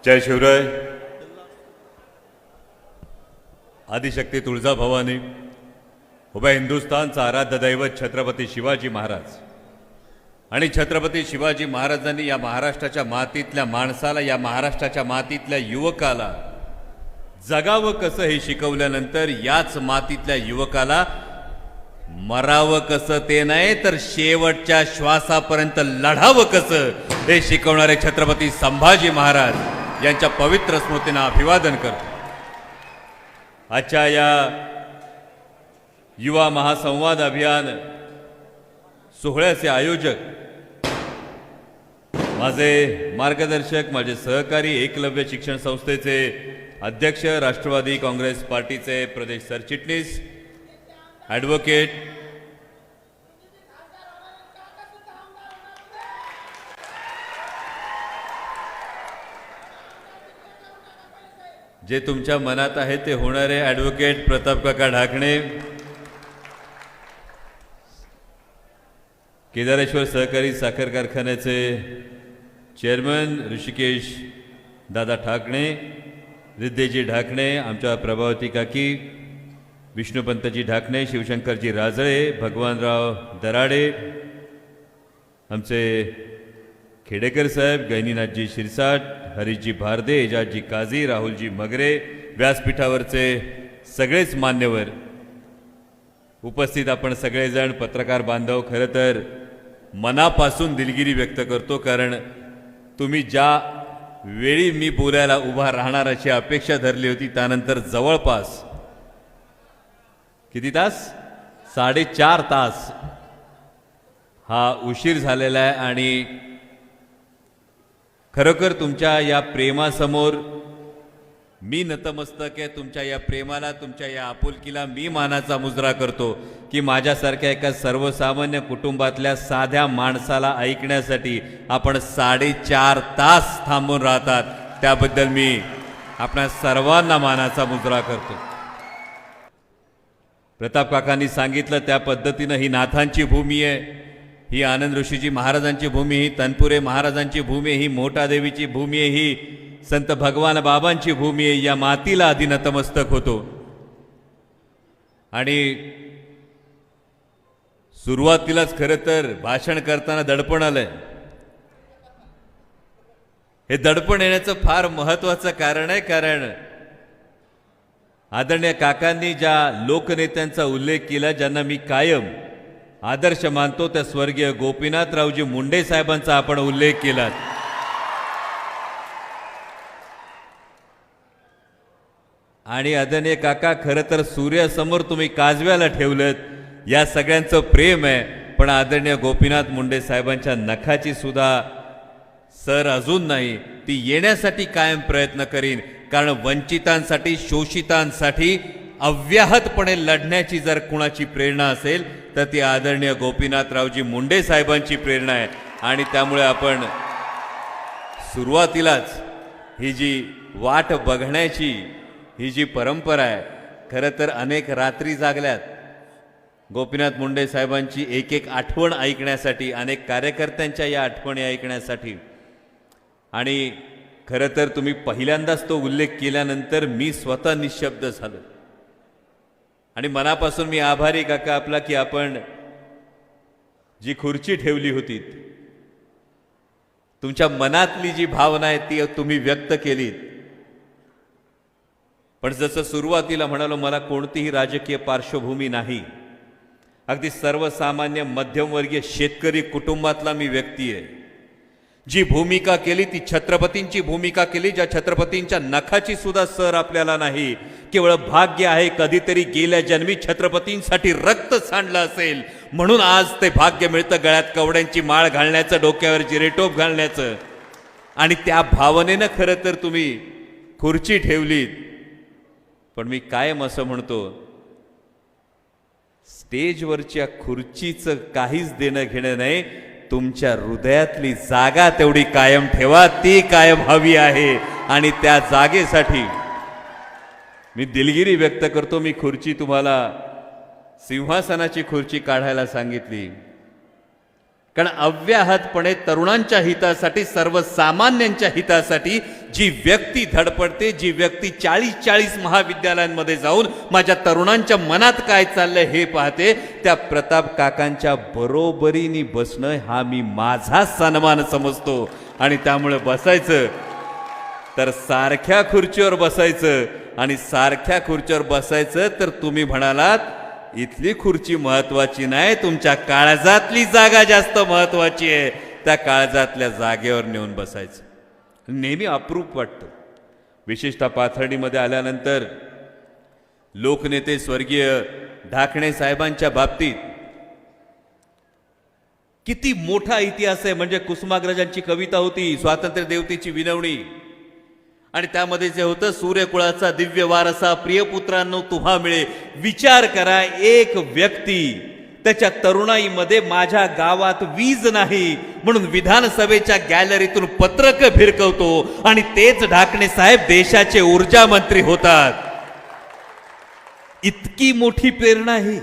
जय शिवराय. आदिशक्ती तुळजाभवानी, उभ्या हिंदुस्थानचा आराध्य दैवत छत्रपती शिवाजी महाराज आणि छत्रपती शिवाजी महाराजांनी या महाराष्ट्राच्या मातीतल्या माणसाला, या महाराष्ट्राच्या मातीतल्या युवकाला जगावं कसं हे शिकवल्यानंतर याच मातीतल्या युवकाला मरावं कसं ते नाही तर शेवटच्या श्वासापर्यंत लढावं कसं हे शिकवणारे छत्रपती संभाजी महाराज यांच्या पवित्र स्मृतींना अभिवादन करतो. आजच्या या युवा महासंवाद अभियान सोहळ्याचे आयोजक माझे मार्गदर्शक, माझे सहकारी, एकलव्य शिक्षण संस्थेचे अध्यक्ष, राष्ट्रवादी काँग्रेस पार्टीचे प्रदेश सरचिटणीस ॲडव्होकेट जे तुमच्या मनात आहे ते होणारे ॲडव्होकेट प्रताप काका ढाकणे, केदारेश्वर सहकारी साखर कारखान्याचे चेअरमन ऋषिकेश दादा ठाकणे, रिद्धेजी ढाकणे, आमच्या प्रभावती काकी, विष्णुपंतजी ढाकणे, शिवशंकरजी राजळे, भगवानराव दराडे, आमचे खेडेकर साहेब, गैनीनाथजी शिरसाट, हरीशजी भारदे, एजाजजी काझी, राहुलजी मगरे, व्यासपीठावरचे सगळेच मान्यवर उपस्थित, आपण सगळेजण पत्रकार बांधव, खरं तर मनापासून दिलगिरी व्यक्त करतो, कारण तुम्ही ज्या वेळी मी बोलायला उभा राहणार अशी अपेक्षा धरली होती त्यानंतर जवळपास किती तास, 4.5 तास हा उशीर झालेला आहे. आणि खरोखर तुमच्या या प्रेमासमोर मी नतमस्तक आहे. तुमच्या या प्रेमाला, तुमच्या या आपुलकीला मी मानाचा मुजरा करतो की माझ्यासारख्या एका सर्वसामान्य कुटुंबातल्या साध्या माणसाला ऐकण्यासाठी आपण 4.5 तास थांबून राहतात, त्याबद्दल मी आपल्या सर्वांना मानाचा मुजरा करतो. प्रताप काकांनी सांगितलं त्या पद्धतीनं ही नाथांची भूमी आहे, ही आनंद ऋषीजी महाराजांची भूमी, ही तनपुरे महाराजांची भूमी, ही मोठादेवीची भूमी आहे, ही संत भगवान बाबांची भूमी आहे. या मातीला आधी नतमस्तक होतो. आणि सुरुवातीलाच खरं तर भाषण करताना दडपण आलंय. हे दडपण येण्याचं फार महत्वाचं कारण आहे, कारण आदरणीय काकांनी ज्या लोकनेत्यांचा उल्लेख केला, ज्यांना मी कायम आदर्श मानतो, त्या स्वर्गीय गोपीनाथरावजी मुंडे साहेबांचा आपण उल्लेख केला. आणि आदरणीय काका, खरं तर सूर्यासमोर तुम्ही काजव्याला ठेवलं, या सगळ्यांचं प्रेम आहे. पण आदरणीय गोपीनाथ मुंडे साहेबांच्या नखाची सुद्धा सर अजून नाही, ती येण्यासाठी कायम प्रयत्न करीन, कारण वंचितांसाठी, शोषितांसाठी अव्याहतपणे लढण्याची जर कुणाची प्रेरणा असेल तर ती आदरणीय गोपीनाथरावजी मुंडे साहेबांची प्रेरणा आहे. आणि त्यामुळे आपण सुरुवातीलाच ही जी वाट बघण्याची ही जी परंपरा आहे, खरं तर अनेक रात्री जागल्यात गोपीनाथ मुंडे साहेबांची एक एक आठवण ऐकण्यासाठी, अनेक कार्यकर्त्यांच्या या आठवणी ऐकण्यासाठी. आणि खरं तर तुम्ही पहिल्यांदाच तो उल्लेख केल्यानंतर मी स्वतः निशब्द झालो. आणि मनापासून मी आभारी काका आपला की आपण जी खुर्ची ठेवली होती, तुमच्या मनातली जी भावना आहे ती तुम्ही व्यक्त केलीत. पण जसं सुरुवातीला म्हणालो, मला कोणतीही राजकीय पार्श्वभूमी नाही, अगदी सर्वसामान्य मध्यमवर्गीय शेतकरी कुटुंबातला मी व्यक्ती आहे. जी भूमिका केली ती छत्रपतींची भूमिका केली, ज्या छत्रपतींच्या नखाची सुद्धा सर आपल्याला नाही. केवळ भाग्य आहे कधीतरी गेल्या जन्मी छत्रपतींसाठी रक्त सांडलं असेल, म्हणून आज ते भाग्य मिळतं गळ्यात कवड्यांची माळ घालण्याचं, डोक्यावर जिरेटोप घालण्याचं. आणि त्या भावनेनं खरं तर तुम्ही खुर्ची ठेवलीत. पण मी कायम असं म्हणतो, स्टेजवरच्या खुर्चीचं काहीच देणं घेणं नाही, तुमच्या हृदयातली जागा तेवढी कायम ठेवा, ती कायम हवी आहे. आणि त्या जागेसाठी मी दिलगिरी व्यक्त करतो. मी खुर्ची तुम्हाला सिंहासनाची खुर्ची काढायला सांगितली, कारण अव्याहतपणे तरुणांच्या हितासाठी, सर्वसामान्यांच्या हितासाठी जी व्यक्ती धडपडते, जी व्यक्ती 40 महाविद्यालयांमध्ये जाऊन माझ्या तरुणांच्या मनात काय चाललंय हे पाहते, त्या प्रताप काकांच्या बरोबरीने बसणं हा मी माझा सन्मान समजतो. आणि त्यामुळे बसायचं तर सारख्या खुर्चीवर बसायचं. आणि सारख्या खुर्चीवर बसायचं तर तुम्ही म्हणालात इथली खुर्ची महत्वाची नाही, तुमच्या काळजातली जागा जास्त महत्वाची आहे. त्या काळजातल्या जागेवर नेऊन बसायचं नेहमी अप्रूप वाटतं. विशेषतः पाथर्डीमध्ये आल्यानंतर लोकनेते स्वर्गीय ढाकणे साहेबांच्या बाबतीत किती मोठा इतिहास आहे. म्हणजे कुसुमाग्रजांची कविता होती, स्वातंत्र्य देवतेची विनवणी, आणि त्यामध्ये जे होतं, सूर्यकुळाचा दिव्य वारसा प्रियपुत्रांनो तुम्हा मिळे. विचार करा, एक व्यक्ती त्याच्या तरुणाईमध्ये माझ्या गावात वीज नाही म्हणून विधानसभेच्या गॅलरीतून पत्रक भिरकवतो आणि तेच ढाकणे साहेब देशाचे ऊर्जा मंत्री होतात. इतकी मोठी प्रेरणा आहे.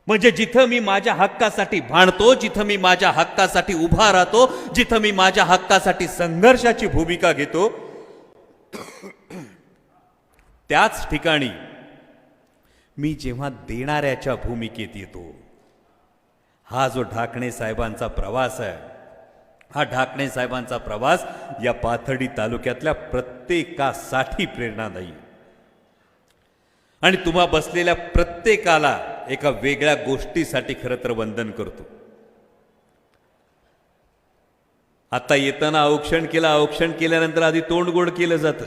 म्हणजे जिथं मी माझ्या हक्कासाठी भांडतो, जिथं मी माझ्या हक्कासाठी उभा राहतो, जिथं मी माझ्या हक्कासाठी संघर्षाची भूमिका घेतो, त्याच ठिकाणी मी जेव्हा देणाऱ्याच्या भूमिकेत येतो. हा जो ढाकणे साहेबांचा प्रवास आहे, हा ढाकणे साहेबांचा प्रवास या पाथर्डी तालुक्यातल्या प्रत्येकासाठी प्रेरणादायी. आणि तुम्हा बसलेल्या प्रत्येकाला एका वेगळ्या गोष्टीसाठी खरं तर वंदन करतो. आता येताना औक्षण केलं, औक्षण केल्यानंतर आधी तोंड गोड केलं जातं.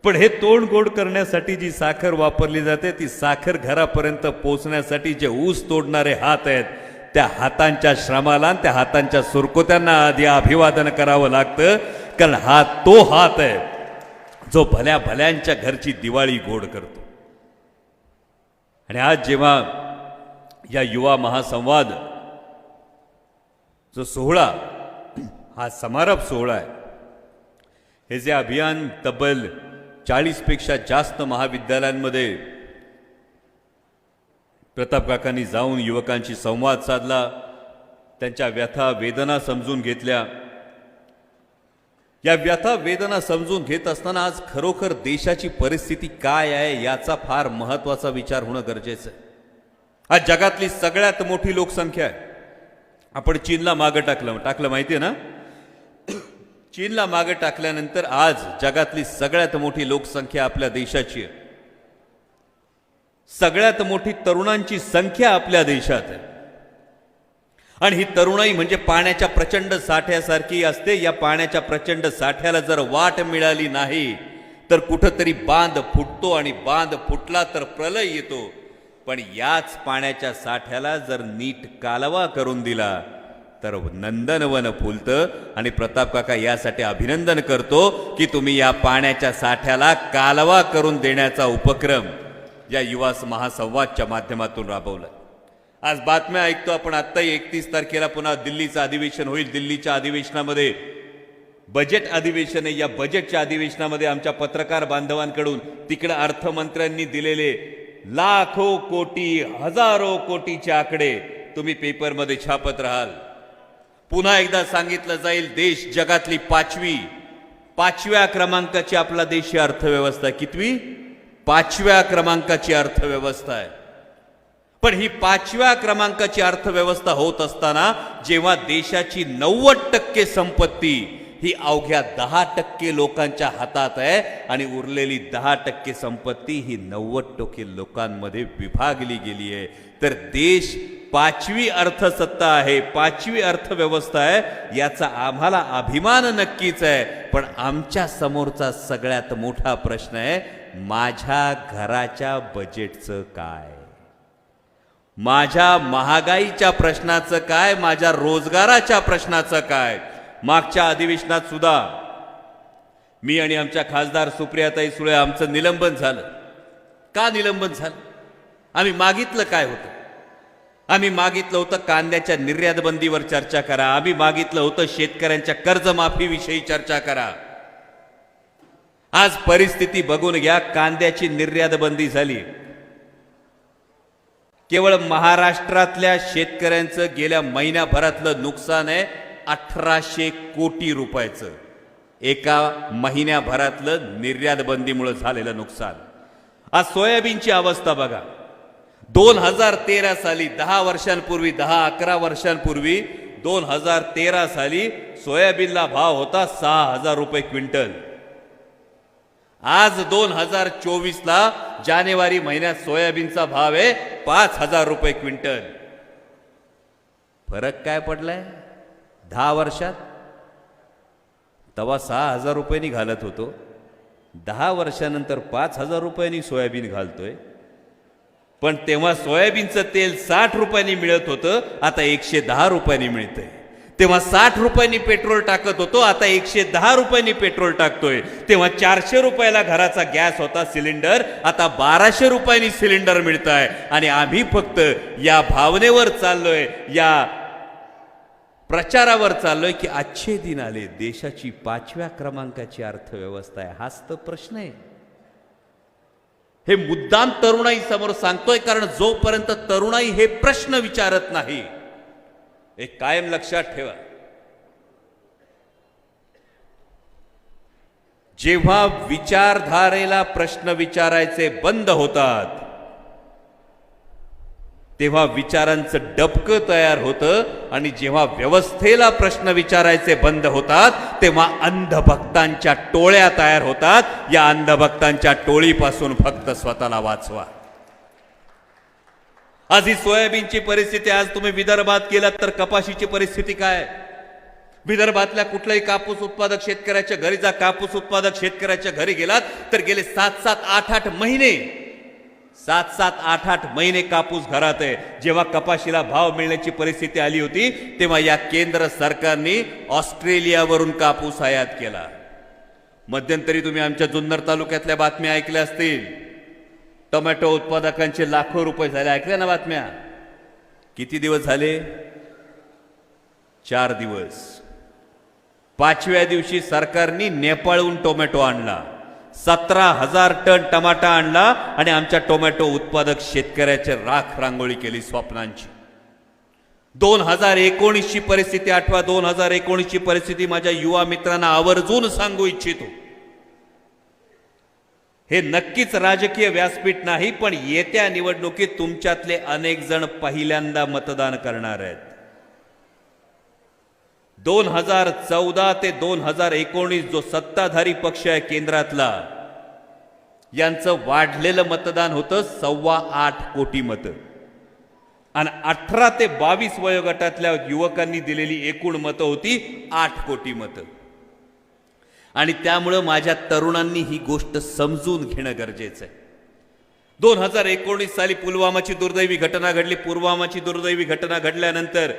पण हे तोंड गोड करण्यासाठी जी साखर वापरली जाते, ती साखर घरापर्यंत पोहोचण्यासाठी जे ऊस तोडणारे हात आहेत, त्या हातांच्या श्रमाला, त्या हातांच्या सुरकुत्यांना आधी अभिवादन करावं लागतं. कारण हा तो हात आहे जो भल्या भल्यांच्या घरची दिवाळी गोड करतो. आणि आज जेव्हा या युवा महासंवाद जो सोहळा, हा समारोप सोहळा आहे, हे जे अभियान तब्बल 40 पेक्षा जास्त महाविद्यालयांमध्ये प्रताप काकांनी जाऊन युवकांशी संवाद साधला, त्यांच्या व्यथा वेदना समजून घेतल्या. या व्यथा वेदना समजून घेत असताना आज खरोखर देशाची परिस्थिती काय आहे याचा फार महत्त्वाचा विचार होणं गरजेचं आहे. आज जगातली सगळ्यात मोठी लोकसंख्या आहे. आपण चीनला मागं टाकलं माहिती आहे ना. चीनला मागे टाकल्यानंतर आज जगातली सगळ्यात मोठी लोकसंख्या आपल्या देशाची आहे. सगळ्यात मोठी तरुणांची संख्या आपल्या देशात आहे. आणि ही तरुणाई म्हणजे पाण्याच्या प्रचंड साठ्यासारखी असते. या पाण्याच्या प्रचंड साठ्याला जर वाट मिळाली नाही तर कुठंतरी बांध फुटतो, आणि बांध फुटला तर प्रलय येतो. पण याच पाण्याच्या साठ्याला जर नीट कालवा करून दिला तर नंदनवन फुलतं. आणि प्रताप काका यासाठी अभिनंदन करतो की तुम्ही या पाण्याच्या साठ्याला कालवा करून देण्याचा उपक्रम या युवा महासंवादच्या माध्यमातून राबवला. आज बातम्या ऐकतो आपण, आत्ताही 31 तारखेला पुन्हा दिल्लीचं अधिवेशन होईल. दिल्लीच्या अधिवेशनामध्ये बजेट अधिवेशन आहे. या बजेटच्या अधिवेशनामध्ये आमच्या पत्रकार बांधवांकडून तिकडे अर्थमंत्र्यांनी दिलेले लाखो कोटी, हजारो कोटीचे आकडे तुम्ही पेपरमध्ये छापत राहाल. पुन्हा एकदा सांगितलं जाईल, देश जगातली पाचव्या क्रमांकाची आपला देशी अर्थव्यवस्था आहे. कितवी? 5व्या क्रमांकाची अर्थव्यवस्था आहे. पण ही 5व्या क्रमांकाची अर्थव्यवस्था होत असताना जेव्हा देशाची 90% संपत्ती ही अवघ्या 10% लोकांच्या हातात आहे आणि उरलेली 10% संपत्ती ही 90% लोकांमध्ये विभागली गेली आहे, तर देश 5वी अर्थसत्ता आहे, 5वी अर्थव्यवस्था आहे. याचा आम्हाला अभिमान नक्कीच आहे. पण आमच्या समोरचा सगळ्यात मोठा प्रश्न आहे, माझ्या घराच्या बजेटचं काय, माझ्या महागाईच्या प्रश्नाचं काय, माझ्या रोजगाराच्या प्रश्नाचं काय. मागच्या अधिवेशनात सुद्धा मी आणि आमच्या खासदार सुप्रियाताई सुळे आमचं निलंबन झालं. का निलंबन झालं? आम्ही मागितलं काय होतं? आम्ही मागितलं होतं कांद्याच्या निर्यात बंदीवर चर्चा करा. आम्ही मागितलं होतं शेतकऱ्यांच्या कर्जमाफीविषयी चर्चा करा. आज परिस्थिती बघून घ्या, कांद्याची निर्यात बंदी झाली. केवळ महाराष्ट्रातल्या शेतकऱ्यांचं गेल्या महिन्याभरातलं नुकसान आहे 1800 कोटी रुपयाचं. एका महिन्याभरातलं निर्यात बंदीमुळे झालेलं नुकसान. आज सोयाबीनची अवस्था बघा. 2013 साली 10 वर्षांपूर्वी 10-11 वर्षांपूर्वी 2013 साली सोयाबीनला भाव होता 6000 रुपये क्विंटल. आज 2024ला जानेवारी महिन्यात सोयाबीनचा भाव आहे 5000 रुपये क्विंटल. फरक काय पडलाय 10 वर्षात? तेव्हा 6000 रुपयांनी घालत होतो, 10 वर्षानंतर 5000 रुपयांनी सोयाबीन घालतोय. पण तेव्हा सोयाबीनचं तेल 60 रुपयांनी मिळत होतं, आता 110 रुपयांनी मिळतंय. तेव्हा 60 रुपयांनी पेट्रोल टाकत होतो, आता 110 रुपयांनी पेट्रोल टाकतोय. तेव्हा 400 रुपयाला घराचा गॅस होता सिलेंडर, आता 1200 रुपयांनी सिलेंडर मिळत आहे. आणि आम्ही फक्त या भावनेवर चाललोय, या प्रचारावर चाललोय की अच्छे दिन आले, देशाची 5व्या क्रमांकाची अर्थव्यवस्था आहे. हाच तर प्रश्न आहे. हे मुद्दाम तरुणाई समोर सांगतोय, कारण जोपर्यंत तरुणाई हे प्रश्न विचारत नाही, एक कायम लक्षात ठेवा, जेव्हा विचारधारेला प्रश्न विचारायचे बंद होतात तेव्हा विचारांचं डबकं तयार होतं. आणि जेव्हा व्यवस्थेला प्रश्न विचारायचे बंद होतात तेव्हा अंधभक्तांच्या टोळ्या तयार होतात. या अंधभक्तांच्या टोळीपासून फक्त स्वतःला वाचवा. आज ही सोयाबीनची परिस्थिती, आज तुम्ही विदर्भात गेलात तर कपाशीची परिस्थिती काय? विदर्भातल्या कुठल्याही कापूस उत्पादक शेतकऱ्याच्या घरी जा, कापूस उत्पादक शेतकऱ्याच्या घरी गेलात तर गेले 7-7, 8-8 महिने 7-7, 8-8 महिने कापूस घरात आहे. जेव्हा कपाशीला भाव मिळण्याची परिस्थिती आली होती तेव्हा या केंद्र सरकारने ऑस्ट्रेलियावरून कापूस आयात केला. मध्यंतरी तुम्ही आमच्या जुन्नर तालुक्यातल्या बातम्या ऐकल्या असतील. टोमॅटो उत्पादकांचे लाखो रुपये झाले. ऐकल्या ना बातम्या? किती दिवस झाले? 4 दिवस. 5व्या दिवशी सरकारने नेपाळहून टोमॅटो आणला, 17,000 टन टमाटा आणला आणि आमच्या टोमॅटो उत्पादक शेतकऱ्याचे राख रांगोळी केली स्वप्नांची. 2019 ची परिस्थिती आठवा. 2019 ची परिस्थिती माझ्या युवा मित्रांना आवर्जून सांगू इच्छितो. हे नक्कीच राजकीय व्यासपीठ नाही, पण येत्या निवडणुकीत तुमच्यातले अनेक जण पहिल्यांदा मतदान करणार आहेत. 2014 ते 2019 जो सत्ताधारी पक्ष आहे केंद्रातला, यांचं वाढलेलं मतदान होतं 8.25 कोटी मतं. आणि 18 ते 22 वयोगटातल्या युवकांनी दिलेली एकूण मतं होती 8 कोटी मतं. आणि त्यामुळं माझ्या तरुणांनी ही गोष्ट समजून घेणं गरजेचं आहे. 2019 साली पुलवामाची दुर्दैवी घटना घडली. पुलवामाची दुर्दैवी घटना घडल्यानंतर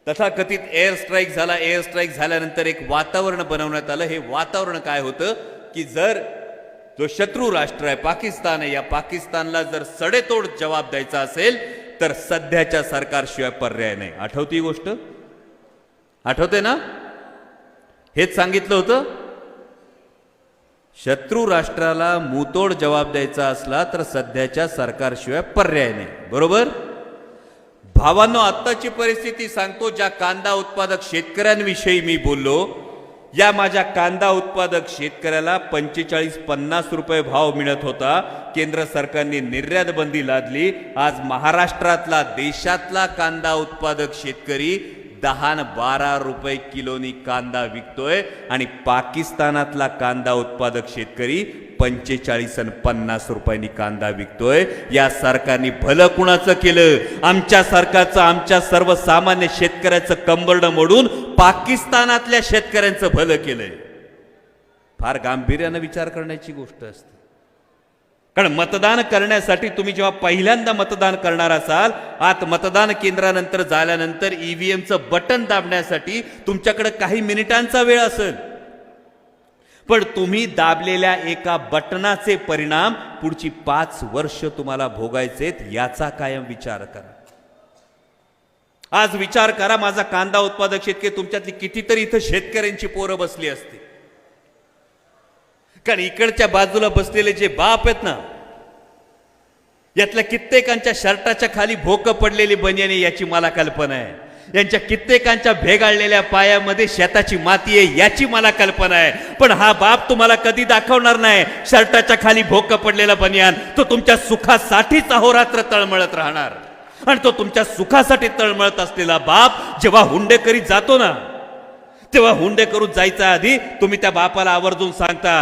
तथाकथित एअर स्ट्राईक झाला. एअर स्ट्राईक झाल्यानंतर एक वातावरण बनवण्यात आलं. हे वातावरण काय होतं की जर जो शत्रू राष्ट्र आहे पाकिस्तान आहे, या पाकिस्तानला जर सडेतोड जवाब द्यायचा असेल तर सध्याच्या सरकारशिवाय पर्याय नाही. आठवते ही गोष्ट? आठवते ना? हेच सांगितलं होतं. शत्रू राष्ट्राला मुतोड जवाब द्यायचा असला तर सध्याच्या सरकारशिवाय पर्याय नाही. बरोबर? भावांनो, आत्ताची परिस्थिती सांगतो. ज्या कांदा उत्पादक शेतकऱ्यांविषयी मी बोललो, या माझ्या कांदा उत्पादक शेतकऱ्याला 45-50 रुपये भाव मिळत होता. केंद्र सरकारने निर्यात बंदी लादली. आज महाराष्ट्रातला, देशातला कांदा उत्पादक शेतकरी 10-12 रुपये किलोनी कांदा विकतोय आणि पाकिस्तानातला कांदा उत्पादक शेतकरी 45-50 रुपयांनी कांदा विकतोय. या सरकारने भलं कुणाचं केलं? आमच्या सरकारचं, आमच्या सर्वसामान्य शेतकऱ्याचं कंबरडं मोडून पाकिस्तानातल्या शेतकऱ्यांचं भलं केलंय. फार गांभीर्यानं विचार करण्याची गोष्ट असते. कारण मतदान करण्यासाठी तुम्ही जेव्हा पहिल्यांदा मतदान करणार असाल, आत मतदान केंद्रानंतर झाल्यानंतर ईव्हीएमचं बटन दाबण्यासाठी तुमच्याकडे काही मिनिटांचा वेळ असेल, पण तुम्ही दाबलेल्या एका बटनाचे परिणाम पुढची 5 वर्ष तुम्हाला भोगायचेत. याचा कायम विचार करा. आज विचार करा, माझा कांदा उत्पादक शेतकरी, तुमच्यातली कितीतरी इथं शेतकऱ्यांची पोरं बसली असती. कारण इकडच्या बाजूला बसलेले जे बाप आहेत ना, यातल्या कित्येकांच्या शर्टाच्या खाली भोकं पडलेली बनियाने याची मला कल्पना आहे. यांच्या कित्येकांच्या भेगाळलेल्या पायामध्ये शेताची माती आहे याची मला कल्पना आहे. पण हा बाप तुम्हाला कधी दाखवणार नाही शर्टाच्या खाली भोकं पडलेला बनियान. तो तुमच्या सुखासाठीच अहोरात्र तळमळत राहणार. आणि तो तुमच्या सुखासाठी तळमळत असलेला बाप जेव्हा हुंडे करीत जातो ना, तेव्हा हुंडे करून जायच्या आधी तुम्ही त्या बापाला आवर्जून सांगता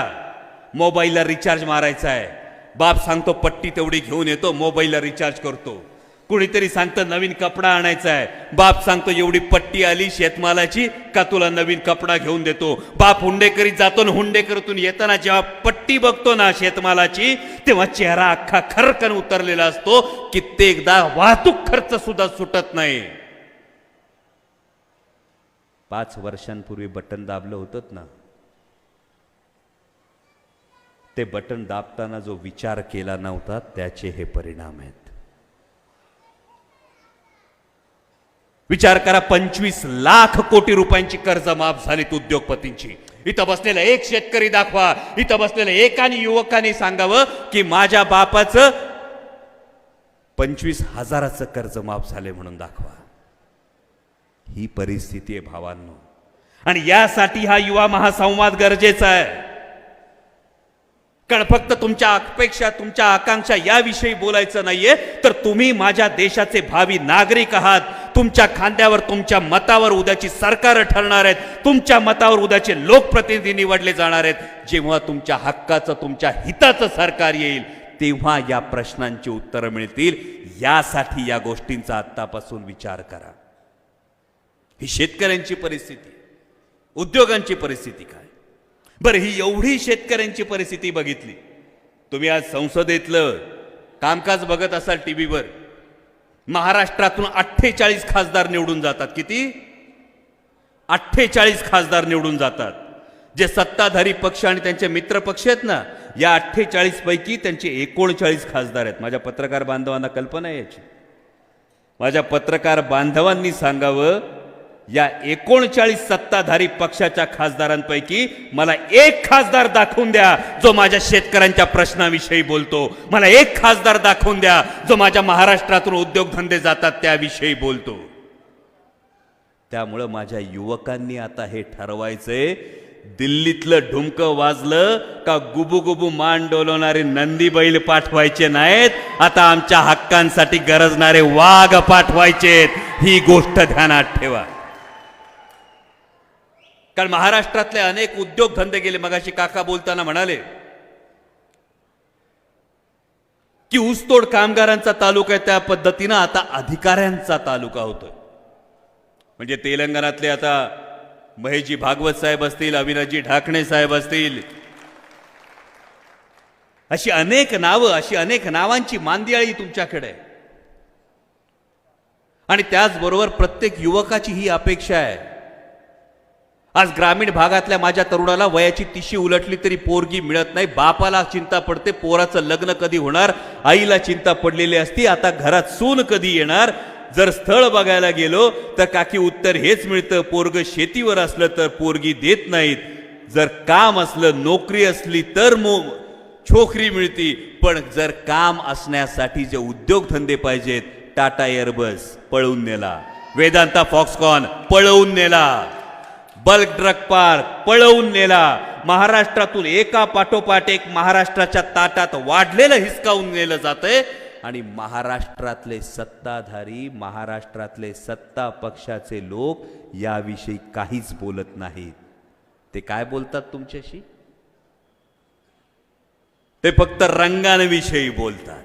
मोबाईलला रिचार्ज मारायचा आहे. बाप सांगतो पट्टी तेवढी घेऊन येतो, मोबाईलला रिचार्ज करतो. कुणीतरी सांगतं नवीन कपडा आणायचा आहे, बाप सांगतो एवढी पट्टी आली शेतमालाची का तुला नवीन कपडा घेऊन देतो. बाप हुंडेकरीत जातो ना, हुंडेकरीतून येताना जेव्हा पट्टी बघतो ना शेतमालाची, तेव्हा चेहरा अख्खा खरकन उतरलेला असतो. कित्येकदा वाहतूक खर्च सुद्धा सुटत नाही. 5 वर्षांपूर्वी बटन दाबलं होतं ना, ते बटन दाबताना जो विचार केला नव्हता त्याचे हे परिणाम आहेत. विचार करा, 25 लाख कोटी रुपयांची कर्ज माफ झालीत उद्योगपतींची. इथं बसलेला एक शेतकरी दाखवा, इथं बसलेल्या एकाने युवकाने सांगावं की माझ्या बापाचं 25,000चं कर्ज माफ झाले म्हणून दाखवा. ही परिस्थिती आहे भावांनो. आणि यासाठी हा युवा महासंवाद गरजेचा आहे. कारण फक्त तुमच्या अपेक्षा, तुमच्या आकांक्षा याविषयी बोलायचं नाहीये, तर तुम्ही माझ्या देशाचे भावी नागरिक आहात. तुमच्या खांद्यावर, तुमच्या मतावर उद्याची सरकार ठरणार आहेत. तुमच्या मतावर उद्याचे लोकप्रतिनिधी निवडले जाणार आहेत. जेव्हा तुमच्या हक्काचं, तुमच्या हिताचं सरकार येईल, तेव्हा या प्रश्नांची उत्तरं मिळतील. यासाठी या गोष्टींचा आत्तापासून विचार करा. ही शेतकऱ्यांची परिस्थिती, उद्योगांची परिस्थिती काय? बरं, ही एवढी शेतकऱ्यांची परिस्थिती बघितली. तुम्ही आज संसदेतलं कामकाज बघत असाल टीव्हीवर. महाराष्ट्रातून 48 खासदार निवडून जातात. किती? 48 खासदार निवडून जातात. जे सत्ताधारी पक्ष आणि त्यांचे मित्र पक्ष आहेत ना, या 48 पैकी त्यांचे 39 खासदार आहेत. माझ्या पत्रकार बांधवांना कल्पना आहे याची. माझ्या पत्रकार बांधवांनी सांगावं, या 39 सत्ताधारी पक्षाच्या खासदारांपैकी मला एक खासदार दाखवून द्या जो माझ्या शेतकऱ्यांच्या प्रश्नाविषयी बोलतो. मला एक खासदार दाखवून द्या जो माझ्या महाराष्ट्रातून उद्योगधंदे जातात त्याविषयी बोलतो. त्यामुळं माझ्या युवकांनी आता हे ठरवायचंय, दिल्लीतलं ढुमकं वाजलं का गुबुगुबू मान डोलवणारे नंदी बैल पाठवायचे नाहीत. आता आमच्या हक्कांसाठी गरजणारे वाघ पाठवायचेत. ही गोष्ट ध्यानात ठेवा. कारण महाराष्ट्रातले अनेक उद्योगधंदे गेले. मगाशी काका बोलताना म्हणाले की ऊसतोड कामगारांचा तालुका आहे, त्या पद्धतीनं आता अधिकाऱ्यांचा तालुका होतोय. म्हणजे तेलंगणातले आता महेशजी भागवत साहेब असतील, अविनाशजी ढाकणे साहेब असतील, अशी अनेक नावं, अशी अनेक नावांची मांदियाळी तुमच्याकडे आहे. आणि त्याचबरोबर प्रत्येक युवकाची ही अपेक्षा आहे. आज ग्रामीण भागातल्या माझ्या तरुणाला वयाची 30 उलटली तरी पोरगी मिळत नाही. बापाला चिंता पडते पोराचं लग्न कधी होणार, आईला चिंता पडलेली असती आता घरात सून कधी येणार. जर स्थळ बघायला गेलो तर काकी उत्तर हेच मिळतं, पोरग शेतीवर असलं तर पोरगी देत नाहीत. जर काम असलं, नोकरी असली तर छोकरी मिळती. पण जर काम असण्यासाठी जे उद्योगधंदे पाहिजेत, टाटा एअरबस पळवून नेला, वेदांता फॉक्सकॉन पळवून नेला, बल्क ड्रग पार्क पळवून नेला. महाराष्ट्रातून एका पाठोपाठ एक महाराष्ट्राच्या ताटात वाढलेलं हिसकावून नेलं जातंय. आणि महाराष्ट्रातले सत्ताधारी, महाराष्ट्रातले सत्ता पक्षाचे लोक याविषयी काहीच बोलत नाहीत. ते काय बोलतात तुमच्याशी? ते फक्त रंगांविषयी बोलतात.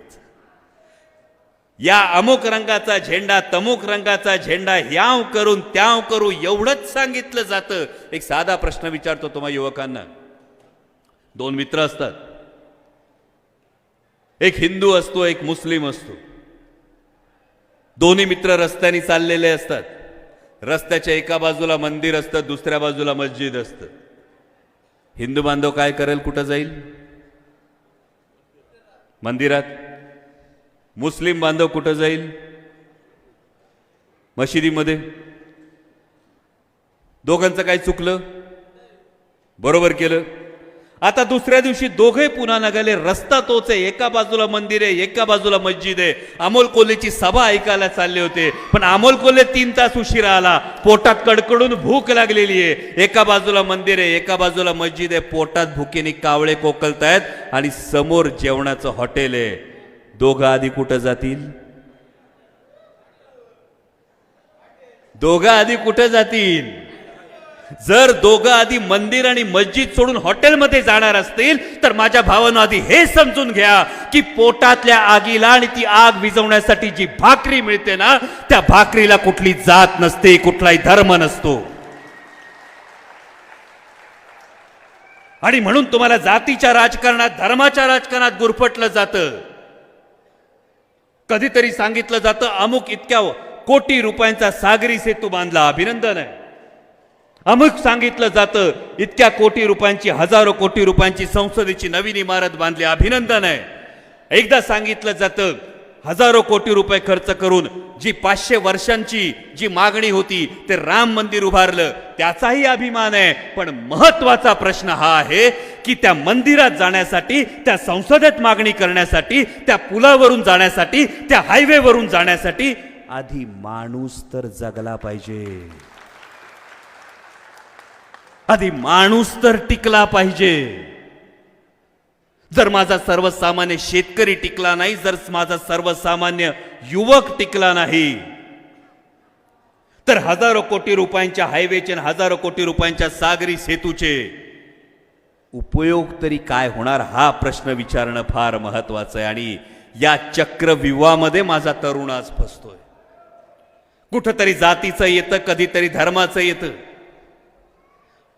या अमुक रंगाचा झेंडा, तमुक रंगाचा झेंडा, ह्याव करून त्याव करू एवढंच सांगितलं जातं. एक साधा प्रश्न विचारतो तुम्हा युवकांना. 2 मित्र असतात, एक हिंदू असतो, एक मुस्लिम असतो. दोन्ही मित्र रस्त्याने चाललेले असतात. रस्त्याच्या एका बाजूला मंदिर असतं, दुसऱ्या बाजूला मस्जिद असतं. हिंदू बांधव काय करेल? कुठं जाईल? मंदिरात. मुस्लिम बांधव कुठं जाईल? मशिदीमध्ये. दोघांचं काय चुकलं? बरोबर केलं. आता दुसऱ्या दिवशी दोघे पुन्हा निघाले. रस्ता तोच आहे, एका बाजूला मंदिर आहे, एका बाजूला मस्जिद आहे. अमोल कोल्हेची सभा ऐकायला चालले होते, पण अमोल कोल्हे 3 तास उशिरा आला. पोटात कडकडून भूक लागलेली आहे. एका बाजूला मंदिर आहे, एका बाजूला मस्जिद आहे. पोटात भुकेने कावळे कोकलतायत आणि समोर जेवणाचं हॉटेल आहे. दोघं आधी कुठं जातील? दोघं आधी कुठं जातील? जर दोघं आधी मंदिर आणि मस्जिद सोडून हॉटेलमध्ये जाणार असतील तर माझ्या भावानं आधी हे समजून घ्या की पोटातल्या आगीला आणि ती आग विझवण्यासाठी जी भाकरी मिळते ना, त्या भाकरीला कुठली जात नसते, कुठलाही धर्म नसतो. आणि म्हणून तुम्हाला जातीच्या राजकारणात, धर्माच्या राजकारणात गुरफटलं जातं. कधीतरी सांगितलं जातं अमुक इतक्या कोटी रुपयांचा सागरी सेतू बांधला, अभिनंदन आहे. अमुक सांगितलं जातं इतक्या कोटी रुपयांची, हजारो कोटी रुपयांची संसदेची नवीन इमारत बांधली, अभिनंदन आहे. एकदा सांगितलं जातं हजारो कोटी रुपये खर्च करून जी 500 वर्षांची जी मागणी होती ते राम मंदिर उभारलं, त्याचाही अभिमान आहे. पण महत्वाचा प्रश्न हा आहे की त्या मंदिरात जाण्यासाठी, त्या संसदेत मागणी करण्यासाठी, त्या पुलावरून जाण्यासाठी, त्या हायवेवरून जाण्यासाठी आधी माणूस तर जगला पाहिजे. आधी माणूस तर टिकला पाहिजे. जर माझा सर्वसामान्य शेतकरी टिकला नाही, जर माझा सर्वसामान्य युवक टिकला नाही, तर हजारो कोटी रुपयांच्या हायवेचे आणि हजारो कोटी रुपयांच्या सागरी सेतूचे उपयोग तरी काय होणार, हा प्रश्न विचारणं फार महत्वाचं आहे. आणि या चक्रव्यूहामध्ये माझा तरुण आज फसतोय. कुठंतरी जातीचं येतं, कधीतरी धर्माचं येतं.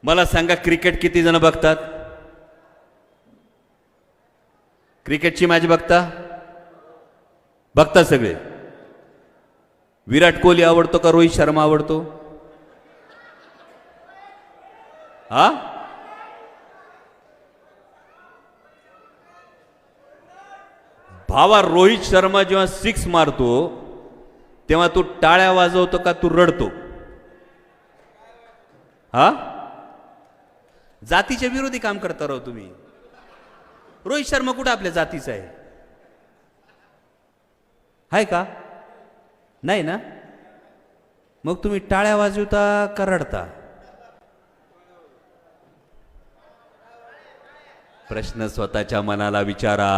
मला सांगा, क्रिकेट किती जण बघतात? क्रिकेटची मॅच बघता सगळे. विराट कोहली आवडतो का रोहित शर्मा आवडतो? हा, भावा, रोहित शर्मा जेव्हा 6 मारतो तेव्हा तू टाळ्या वाजवतो का तू रडतो? हा, जातीच्या विरोधी काम करता राहो तुम्ही. रोहित शर्मा कुठे आपल्या जातीचा आहे का? नाही ना. मग तुम्ही टाळ्या वाजवता का रडता? प्रश्न स्वतःच्या मनाला विचारा.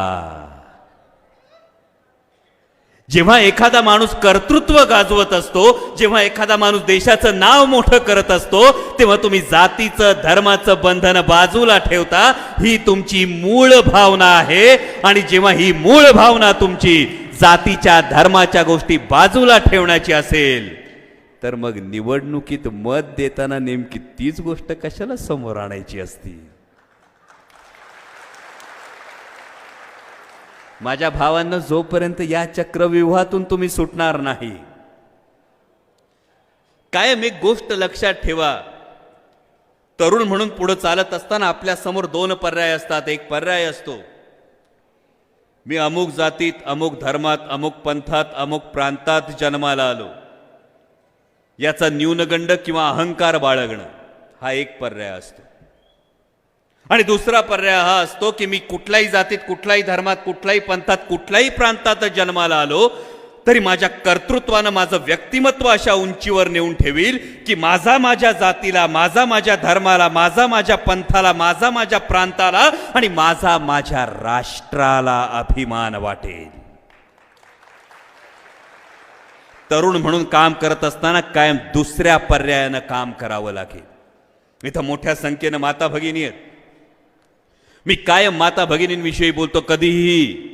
जेव्हा एखादा माणूस कर्तृत्व गाजवत असतो, जेव्हा एखादा माणूस देशाचं नाव मोठं करत असतो, तेव्हा तुम्ही जातीचं, धर्माचं बंधन बाजूला ठेवता. ही तुमची मूळ भावना आहे. आणि जेव्हा ही मूळ भावना तुमची जातीच्या, धर्माच्या गोष्टी बाजूला ठेवण्याची असेल, तर मग निवडणुकीत मत देताना नेमकी तीच गोष्ट कशाला समोर आणायची असती? माझ्या भावांना, जोपर्यंत या चक्रव्यूहातून तुम्ही सुटणार नाही, कायम एक गोष्ट लक्षात ठेवा. तरुण म्हणून पुढे चालत असताना आपल्या समोर 2 पर्याय असतात. एक पर्याय असतो, मी अमुक जातीत, अमुक धर्मात, अमुक पंथात, अमुक प्रांतात जन्माला आलो, याचा न्यूनगंड किंवा अहंकार बाळगणं, हा एक पर्याय असतो. आणि दुसरा पर्याय हा असतो की मी कुठल्याही जातीत, कुठल्याही धर्मात, कुठल्याही पंथात, कुठल्याही प्रांतात जन्माला आलो तरी माझ्या कर्तृत्वानं माझं व्यक्तिमत्व अशा उंचीवर नेऊन ठेवील की माझा माझ्या जातीला, माझा माझ्या धर्माला, माझा माझ्या पंथाला, माझा माझ्या प्रांताला आणि माझा माझ्या राष्ट्राला अभिमान वाटेल. तरुण म्हणून काम करत असताना कायम दुसऱ्या पर्यायानं काम करावं लागेल. इथं मोठ्या संख्येनं माता भगिनी आहेत. मी कायम माता भगिनींविषयी बोलतो. कधीही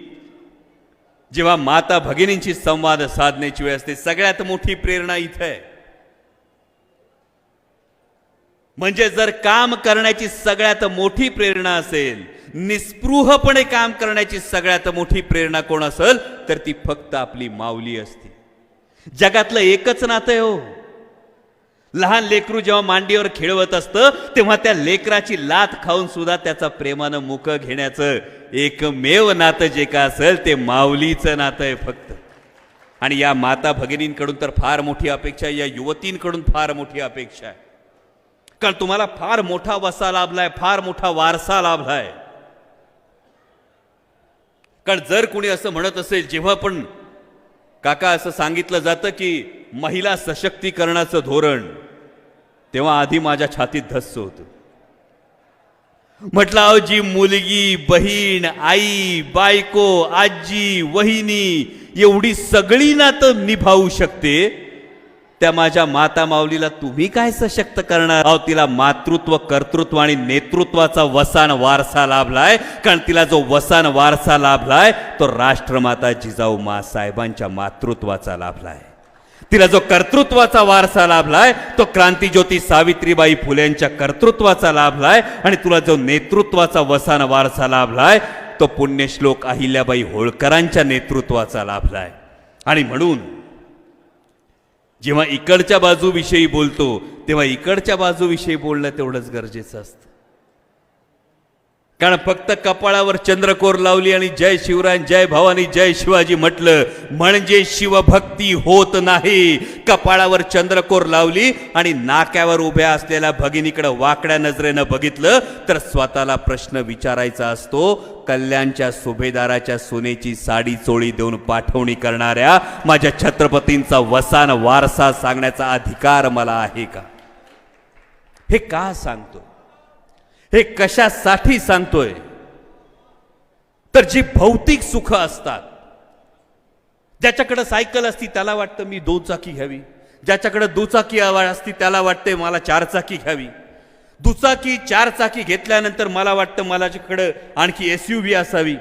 जेव्हा माता भगिनींशी संवाद साधण्याची वेळ असते, सगळ्यात मोठी प्रेरणा इथे आहे. म्हणजे जर काम करण्याची सगळ्यात मोठी प्रेरणा असेल, निस्पृहपणे काम करण्याची सगळ्यात मोठी प्रेरणा कोण असेल, तर ती फक्त आपली माऊली असते. जगातलं एकच नातं आहे हो. लहान लेकरू जेव्हा मांडीवर खेळवत असतं तेव्हा त्या लेकराची लाथ खाऊन सुद्धा त्याचा प्रेमानं मुकं घेण्याचं एकमेव नातं जे का असेल ते माऊलीचं नातं आहे फक्त. आणि या माता भगिनींकडून तर फार मोठी अपेक्षा आहे, या युवतींकडून फार मोठी अपेक्षा आहे. कारण तुम्हाला फार मोठा वसा लाभलाय, फार मोठा वारसा लाभलाय. कारण जर कोणी असं म्हणत असेल, जेव्हा पण काका असं सांगितलं जातं की महिला सशक्तीकरणाचं धोरण, तेव्हा आधी माझ्या छातीत धस्स होतं. म्हटलं अहो, जी मुलगी, बहीण, आई, बायको, आजी, वहिनी एवढी सगळी नातं निभावू शकते, त्या माझ्या माता माऊलीला तुम्ही काय सशक्त करणार? अहो, तिला मातृत्व, कर्तृत्व आणि नेतृत्वाचा वसान वारसा लाभलाय. कारण तिला जो वसान वारसा लाभलाय तो राष्ट्रमाता जिजाऊ साहेबांच्या मातृत्वाचा लाभलाय. तिला जो कर्तृत्वाचा वारसा लाभलाय तो क्रांतीज्योती सावित्रीबाई फुलेंच्या कर्तृत्वाचा लाभलाय. आणि तुला जो नेतृत्वाचा वसान वारसा लाभलाय तो पुण्यश्लोक अहिल्याबाई होळकरांच्या नेतृत्वाचा लाभलाय. आणि म्हणून जेव्हा इकडच्या बाजूविषयी बोलतो तेव्हा इकडच्या बाजूविषयी बोलणं तेवढंच गरजेचं असतं. कारण फक्त कपाळावर चंद्रकोर लावली आणि जय शिवराय, जय भवानी, जय शिवाजी म्हटलं म्हणजे शिवभक्ती होत नाही. कपाळावर चंद्रकोर लावली आणि नाक्यावर उभ्या असलेल्या भगिनीकडे वाकड्या नजरेनं बघितलं तर स्वतःला प्रश्न विचारायचा असतो, कल्याणच्या सुभेदाराच्या सोन्याची साडी चोळी देऊन पाठवणी करणाऱ्या माझ्या छत्रपतींचा वसान वारसा सांगण्याचा अधिकार मला आहे का? हे का सांगतो? हे कशासाठी सांगतोय? तर जी भौतिक सुख असतात, ज्याच्याकडे सायकल असती त्याला वाटतं मी 2 चाकी घ्यावी, ज्याच्याकडे दुचाकी असती त्याला वाटते मला 4 चाकी घ्यावी, दुचाकी 4 चाकी घेतल्यानंतर मला वाटतं माझ्याकडे आणखी SUV असावी.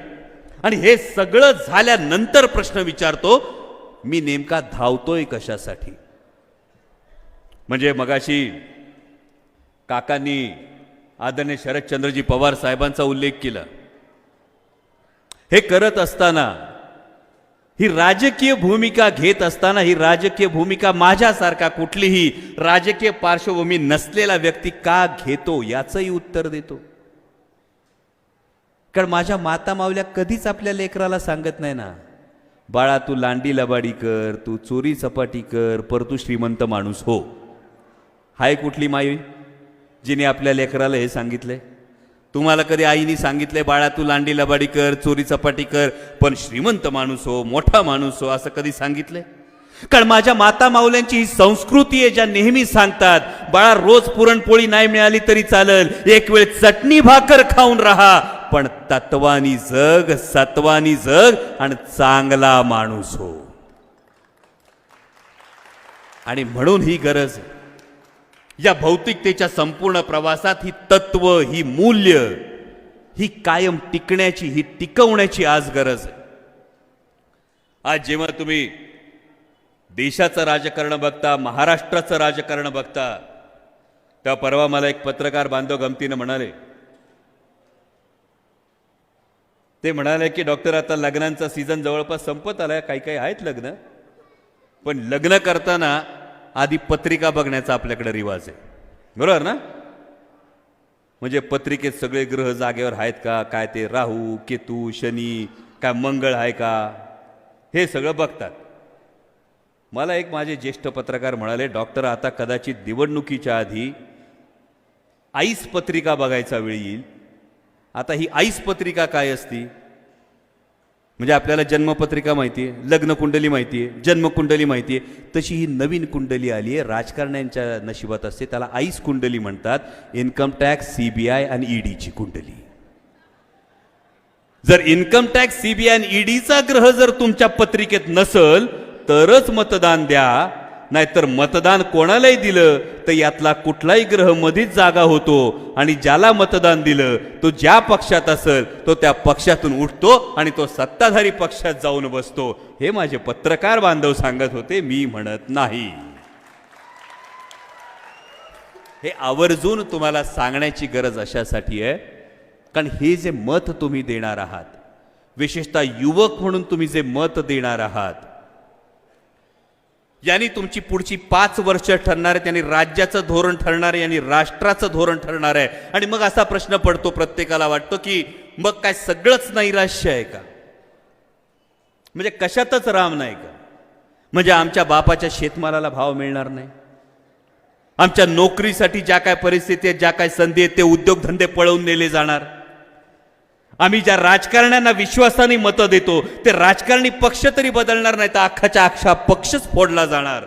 आणि हे सगळं झाल्यानंतर प्रश्न विचारतो, मी नेमका धावतोय कशासाठी? म्हणजे मगाशी काकांनी आदरणीय शरदचंद्रजी पवार साहेबांचा उल्लेख केला. हे करत असताना, ही राजकीय भूमिका घेत असताना, ही राजकीय भूमिका माझ्यासारखा कुठलीही राजकीय पार्श्वभूमी नसलेला व्यक्ती का घेतो याचंही उत्तर देतो. कारण माझ्या माता मावल्या कधीच आपल्या लेकराला सांगत नाही ना, बाळा तू लांडी लबाडी कर, तू चोरी चपाटी कर, पर तू श्रीमंत माणूस हो. हाय कुठली माई जिने आपल्या लेकराला हे सांगितलंय? तुम्हाला कधी आईने सांगितलंय बाळा तू लांडी लबाडी कर, चोरी चपाटी कर, पण श्रीमंत माणूस हो, मोठा माणूस हो, असं कधी सांगितलंय? कारण माझ्या माता माऊल्यांची ही संस्कृती आहे, ज्या नेहमी सांगतात बाळा रोज पुरणपोळी नाही मिळाली तरी चालेल, एक वेळ चटणी भाकर खाऊन राहा, पण तत्वानी जग, सत्वानी जग आणि चांगला माणूस हो. आणि म्हणून ही गरज, या भौतिकतेच्या संपूर्ण प्रवासात ही तत्व, ही मूल्य, ही कायम टिकण्याची, ही टिकवण्याची आज गरज आहे. आज जेव्हा तुम्ही देशाचं राजकारण बघता, महाराष्ट्राचं राजकारण बघता, तेव्हा परवा मला एक पत्रकार बांधव गमतीनं म्हणाले, ते म्हणाले की डॉक्टर आता लग्नांचा सीझन जवळपास संपत आलाय, काही काही आहेत लग्न, पण लग्न करताना आधी पत्रिका बघण्याचा आपल्याकडे रिवाज आहे, बरोबर ना? म्हणजे पत्रिकेत सगळे ग्रह जागेवर आहेत का, काय ते राहू, केतू, शनी, काय मंगळ आहे का, हे सगळं बघतात. मला एक माझे ज्येष्ठ पत्रकार म्हणाले, डॉक्टर आता कदाचित निवडणुकीच्या आधी आईस पत्रिका बघायचा वेळ येईल. आता ही आईस पत्रिका काय असती? म्हणजे आपल्याला जन्मपत्रिका माहिती आहे, लग्न कुंडली माहिती आहे, जन्मकुंडली माहिती आहे, तशी ही नवीन कुंडली आली आहे, राजकारण्यांच्या नशिबात असते, त्याला आईस कुंडली म्हणतात. इन्कम टॅक्स, CBI आणि EDची कुंडली. जर इन्कम टॅक्स, CBI आणि EDचा ग्रह जर तुमच्या पत्रिकेत नसल तरच मतदान द्या, नाहीतर मतदान कोणालाही दिलं तर यातला कुठलाही ग्रह मध्येच जागा होतो आणि ज्याला मतदान दिलं तो ज्या पक्षात असेल तो त्या पक्षातून उठतो आणि तो सत्ताधारी पक्षात जाऊन बसतो. हे माझे पत्रकार बांधव सांगत होते, मी म्हणत नाही. हे आवर्जून तुम्हाला सांगण्याची गरज अशासाठी आहे, कारण हे जे मत तुम्ही देणार आहात, विशेषतः युवक म्हणून तुम्ही जे मत देणार आहात, यांनी तुमची पुढची 5 वर्ष ठरणार आहे, त्यांनी राज्याचं धोरण ठरणार आहे, यांनी राष्ट्राचं धोरण ठरणार आहे. आणि मग असा प्रश्न पडतो, प्रत्येकाला वाटतो की मग काय सगळंच नैराश्य आहे का? म्हणजे कशातच राम नाही का? म्हणजे आमच्या बापाच्या शेतमालाला भाव मिळणार नाही, आमच्या नोकरीसाठी ज्या काय परिस्थिती आहेत, ज्या काय संधी आहेत, ते उद्योगधंदे पळवून नेले जाणार. आम्ही ज्या राजकारण्यांना विश्वासाने मतं देतो ते राजकारणी पक्ष तरी बदलणार नाही, तर अख्खाच्या अख्खा पक्षच फोडला जाणार.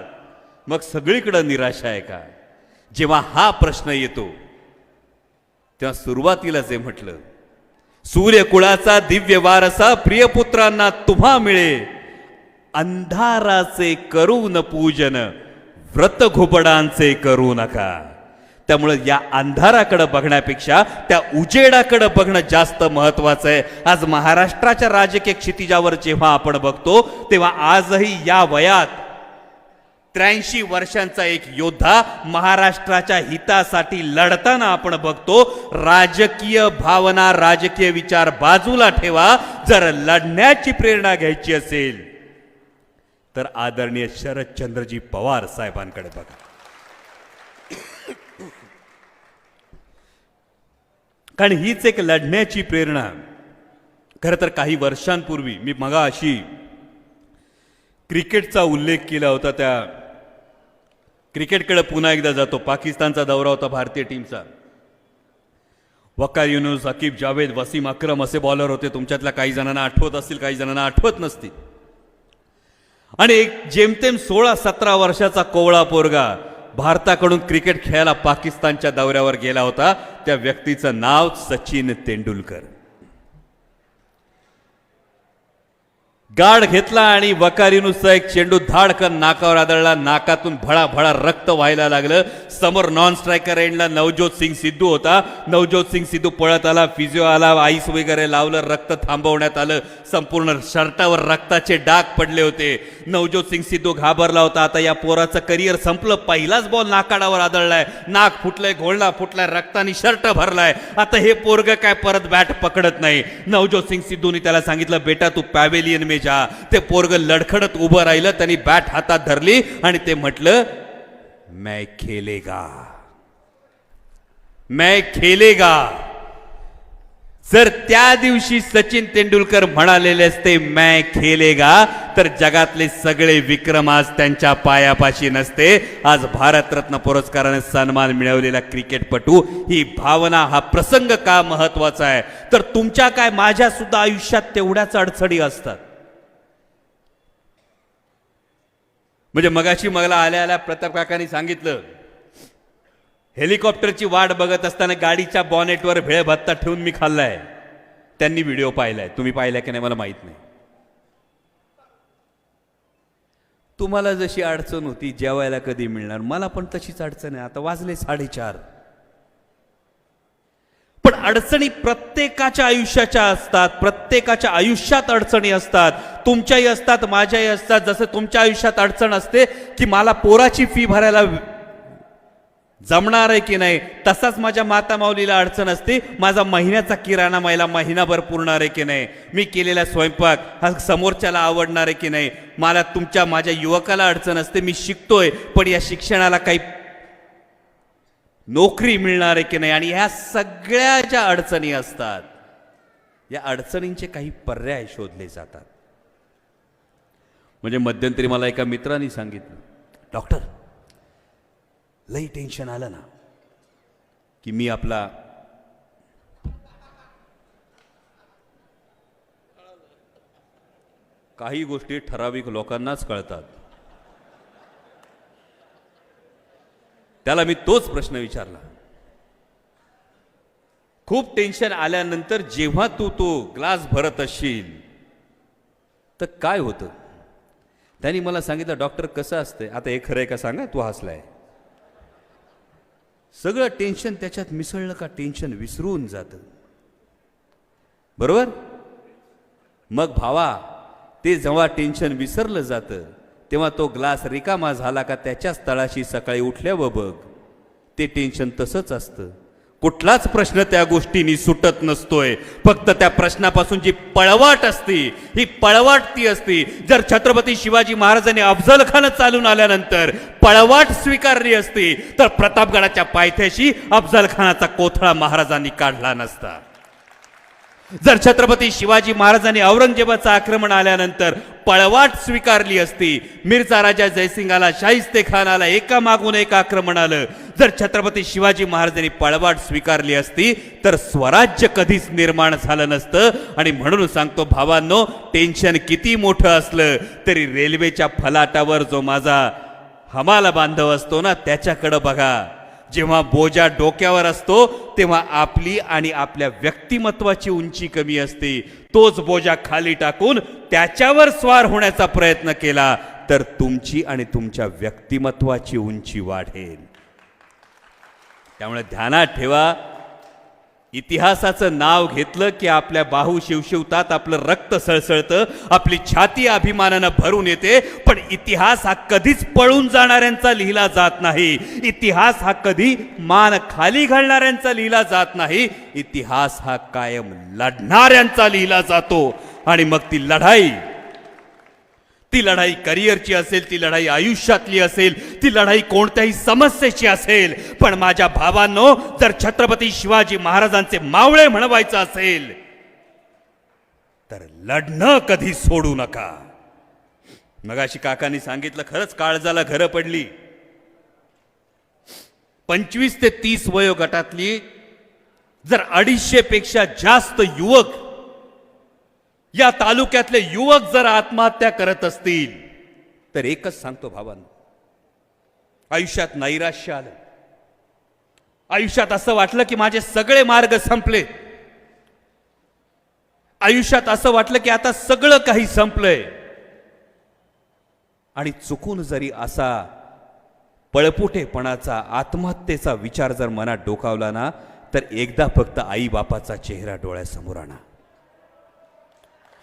मग सगळीकडे निराशा आहे का? जेव्हा हा प्रश्न येतो तेव्हा सुरुवातीला जे म्हटलं, सूर्यकुळाचा दिव्य वारसा प्रियपुत्रांना तुम्हा मिळे, अंधाराचे करू न पूजन व्रत घुबडांचे करू नका. त्यामुळे या अंधाराकडे बघण्यापेक्षा त्या उजेडाकडे बघणं जास्त महत्वाचं आहे. आज महाराष्ट्राच्या राजकीय क्षितिजावर जेव्हा आपण बघतो तेव्हा आजही या वयात 83 वर्षांचा एक योद्धा महाराष्ट्राच्या हितासाठी लढताना आपण बघतो. राजकीय भावना, राजकीय विचार बाजूला ठेवा. जर लढण्याची प्रेरणा घ्यायची असेल तर आदरणीय शरदचंद्रजी पवार साहेबांकडे बघा. कारण हीच एक लढण्याची प्रेरणा. खरं तर काही वर्षांपूर्वी मी मगाशी क्रिकेटचा उल्लेख केला होता. त्या क्रिकेटकडे पुन्हा एकदा जातो. पाकिस्तानचा दौरा होता भारतीय टीमचा. वकार युनुस, अकीब जावेद, वसीम अक्रम असे बॉलर होते. तुमच्यातल्या काही जणांना आठवत असतील, काही जणांना आठवत नसतील. आणि एक जेमतेम 16-17 वर्षाचा कोवळा पोरगा भारताकडून क्रिकेट खेळायला पाकिस्तानच्या दौऱ्यावर गेला होता. त्या व्यक्तीचं नाव सचिन तेंडुलकर. गाड घेतला आणि वकारीनुसार एक चेंडू धाडकन नाकावर आदळला. नाकातून भळाभळा रक्त व्हायला लागलं. समोर नॉन स्ट्रायकर एंडला नवज्योत सिंग सिद्धू होता. नवज्योत सिंग सिद्धू पळत आला, फिजिओ आला, आईस वगैरे लावलं, रक्त थांबवण्यात आलं. संपूर्ण शर्टावर रक्ताचे डाग पडले होते. नवज्योत सिंग सिद्धू घाबरला होता. आता या पोराचं करिअर संपलं. पहिलाच बॉल नाकाडावर आदळलाय, नाक फुटलंय, घोळणा फुटलाय, रक्तानी शर्ट भरलाय. आता हे पोरग काय परत बॅट पकडत नाही. नवज्योत सिंग सिद्धूनी त्याला सांगितलं, बेटा तू पॅवेलियन में जा. ते पोरग लडखडत उभं राहिलं. त्यांनी बॅट हातात धरली आणि ते म्हटलं, मैं खेलेगा, मैं खेलेगा. जर त्या दिवशी सचिन तेंडुलकर म्हणालेले असते मैं खेलेगा, तर जगातले सगळे विक्रम आज त्यांच्या पायापाशी नसते. आज भारतरत्न पुरस्काराने सन्मान मिळवलेला क्रिकेटपटू. ही भावना, हा प्रसंग का महत्वाचा आहे, तर तुमच्या काय माझ्या सुद्धा आयुष्यात तेवढ्याच अडचणी असतात. म्हणजे मगाशी मला आल्या प्रताप काकांनी सांगितलं, हेलिकॉप्टरची वाट बघत असताना गाडीच्या बॉनेटवर भेळ भत्ता ठेवून मी खाल्लाय. त्यांनी व्हिडिओ पाहिलाय. तुम्ही पाहिलाय की नाही मला माहित नाही. तुम्हाला जशी अडचण होती जेवायला कधी मिळणार, मला पण तशीच अडचण आहे. आता वाजले 4:30. पण अडचणी प्रत्येकाच्या आयुष्याच्या असतात. प्रत्येकाच्या आयुष्यात अडचणी असतात. तुमच्याही असतात, माझ्याही असतात. जसं तुमच्या आयुष्यात अडचण असते की मला पोराची फी भरायला जमणार आहे की नाही, तसाच माझ्या माता माऊलीला अडचण असते, माझा महिन्याचा किराणा मला महिनाभर पुरणार आहे की नाही, मी केलेला स्वयंपाक हा समोरच्याला आवडणार आहे की नाही. मला तुमच्या माझ्या युवकाला अडचण असते, मी शिकतोय पण या शिक्षणाला काही नोकरी मिळणार आहे की नाही. आणि ह्या सगळ्या ज्या अडचणी असतात, या अडचणींचे काही पर्याय शोधले जातात. म्हणजे मध्यंतरी मला एका मित्राने सांगितलं, डॉक्टर लई टेन्शन आलं ना की मी आपला काही गोष्टी ठराविक लोकांनाच कळतात. त्याला मी तोच प्रश्न विचारला. खूप टेन्शन आल्यानंतर जेव्हा तू तो ग्लास भरत असशील तर काय होतं? त्यांनी मला सांगितलं, डॉक्टर कसं असतंय, आता हे खरंय का सांगा, तू हसलाय, सगळं टेन्शन त्याच्यात मिसळलं का टेन्शन विसरून जातं, बरोबर? मग भावा, ते जेव्हा टेन्शन विसरलं जातं तेव्हा तो ग्लास रिकामा झाला का त्याच्याच तळाशी सकाळी उठल्यावर बघ, ते टेन्शन तसंच असतं. कुठलाच प्रश्न त्या गोष्टींनी सुटत नसतोय. फक्त त्या प्रश्नापासून जी पळवाट असती, ही पळवाट ती असती. जर छत्रपती शिवाजी महाराजांनी अफजल खान चालून आल्यानंतर पळवाट स्वीकारली असती तर प्रतापगडाच्या पायथ्याशी अफजल खानाचा कोथळा महाराजांनी काढला नसता. जर छत्रपती शिवाजी महाराजांनी औरंगजेबाचं आक्रमण आल्यानंतर पळवाट स्वीकारली असती, मिरचा राजा जयसिंगाला, शाहिस्ते खानाला एकामागून एक आक्रमण आलं, जर छत्रपती शिवाजी महाराजांनी पळवाट स्वीकारली असती तर स्वराज्य कधीच निर्माण झालं नसतं. आणि म्हणून सांगतो भावांनो, टेन्शन किती मोठं असलं तरी रेल्वेच्या फलाटावर जो माझा हमाला बांधव असतो ना, त्याच्याकडे बघा. जेव्हा बोजा डोक्यावर असतो तेव्हा आपली आणि आपल्या व्यक्तिमत्वाची उंची कमी असते. तोच बोजा खाली टाकून त्याच्यावर स्वार होण्याचा प्रयत्न केला तर तुमची आणि तुमच्या व्यक्तिमत्वाची उंची वाढेल. त्यामुळे ध्यानात ठेवा, इतिहासाचं नाव घेतलं की आपल्या बाहू शिवशिवतात, आपलं रक्त सळसळतं, आपली छाती अभिमानानं भरून येते. पण इतिहास हा कधीच पळून जाणाऱ्यांचा लिहिला जात नाही. इतिहास हा कधी मान खाली घालणाऱ्यांचा लिहिला जात नाही. इतिहास हा कायम लढणाऱ्यांचा लिहिला जातो. आणि मग ती लढाई करिअरची असेल, ती लढाई आयुष्यातली असेल, ती लढाई कोणत्याही समस्येची असेल. पण माझ्या भावांनो, जर छत्रपती शिवाजी महाराजांचे मावळे म्हणवायचं असेल तर लढणं कधी सोडू नका. मगाशी काकांनी सांगितलं, खरंच काळजाला घरं पडली. 25 ते 30 वयोगटातली जर 250 पेक्षा जास्त युवक, या तालुक्यातले युवक जर आत्महत्या करत असतील तर एकच सांगतो भावांनो, आयुष्यात नैराश्य आलं, आयुष्यात असं वाटलं की माझे सगळे मार्ग संपले, आयुष्यात असं वाटलं की आता सगळं काही संपलंय. आणि चुकून जरी असा पळपुटेपणाचा, आत्महत्येचा विचार जर मनात डोकावला ना, तर एकदा फक्त आई बापाचा चेहरा डोळ्यासमोर आणा.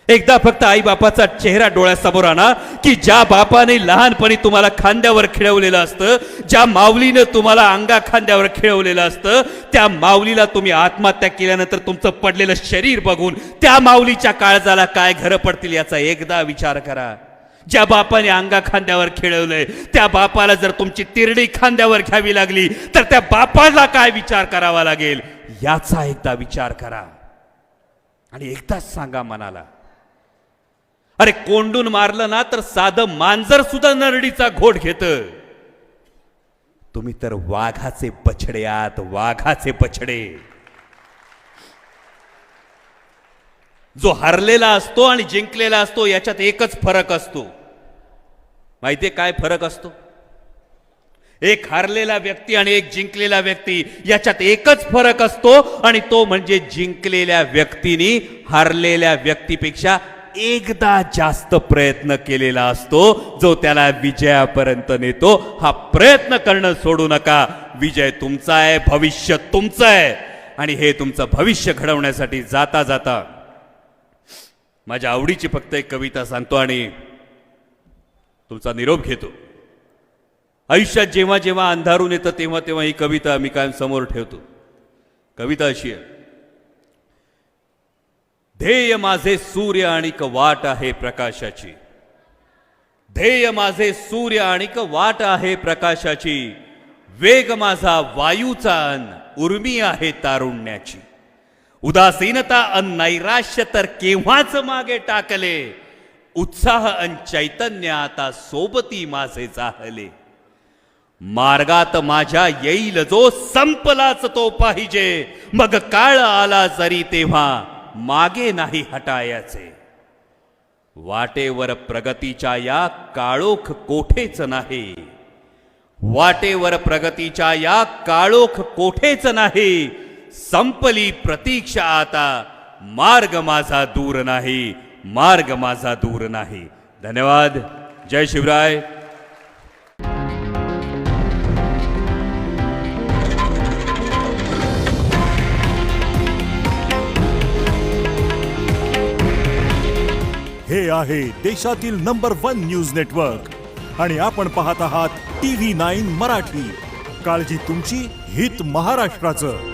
एकदा फक्त आई बापाचा चेहरा डोळ्यासमोर आणा की ज्या बापाने लहानपणी तुम्हाला खांद्यावर खेळवलेलं असतं, ज्या माऊलीनं तुम्हाला अंगा खांद्यावर खेळवलेलं असतं, त्या माऊलीला तुम्ही आत्महत्या केल्यानंतर तुमचं पडलेलं शरीर बघून त्या माऊलीच्या काळजाला काय घरं पडतील याचा एकदा विचार करा. ज्या बापाने अंगा खांद्यावर खेळवलंय त्या बापाला जर तुमची तिरडी खांद्यावर घ्यावी लागली तर त्या बापाला काय विचार करावा लागेल याचा एकदा विचार करा. आणि एकदाच सांगा मनाला, अरे कोंडून मारलं ना तर साधं मांजर सुद्धा नरडीचा घोट घेतं. तुम्ही तर वाघाचे बछडे आहात, वाघाचे बछडे. जो हरलेला असतो आणि जिंकलेला असतो याच्यात एकच फरक असतो. माहितीये काय फरक असतो? एक हरलेला व्यक्ती आणि एक जिंकलेला व्यक्ती याच्यात एकच फरक असतो, आणि तो म्हणजे जिंकलेल्या व्यक्तीने हरलेल्या व्यक्तीपेक्षा एकदा जास्त प्रयत्न केलेला असतो, जो त्याला विजयापर्यंत नेतो. हा प्रयत्न करणं सोडू नका. विजय तुमचा आहे, भविष्य तुमचं आहे. आणि हे तुमचं भविष्य घडवण्यासाठी जाता जाता माझ्या आवडीची फक्त एक कविता सांगतो आणि तुमचा निरोप घेतो. आयुष्यात जेव्हा जेव्हा अंधारून येतं तेव्हा तेव्हा ही कविता मी कायम समोर ठेवतो. कविता अशी आहे, ध्येय माझे सूर्य आणिक वाट आहे प्रकाशाची, ध्येय माझे सूर्य आणिक वाट आहे प्रकाशाची, वेग माझा वायूचा अन उर्मी आहे तारुण्याची, उदासीनता अन नैराश्य तर केव्हाच मागे टाकले, उत्साह अन चैतन्य आता सोबती माझे जाहले, मार्गात माझ्या येईल जो संपलाच तो पाहिजे, मग काळ आला जरी तेव्हा मागे नाही हटायाचे, वाटेवर प्रगतीच्या या काळोख कोठेच नाही, वाटेवर प्रगतीच्या या काळोख कोठेच नाही, संपली प्रतीक्षा आता मार्ग माझा दूर नाही, मार्ग माझा दूर नाही. धन्यवाद. जय शिवराय. हे आहे देशातील नंबर 1 न्यूज नेटवर्क आणि आपण पाहत आहात TV9 मराठी. काळजी तुमची, हित महाराष्ट्राचं.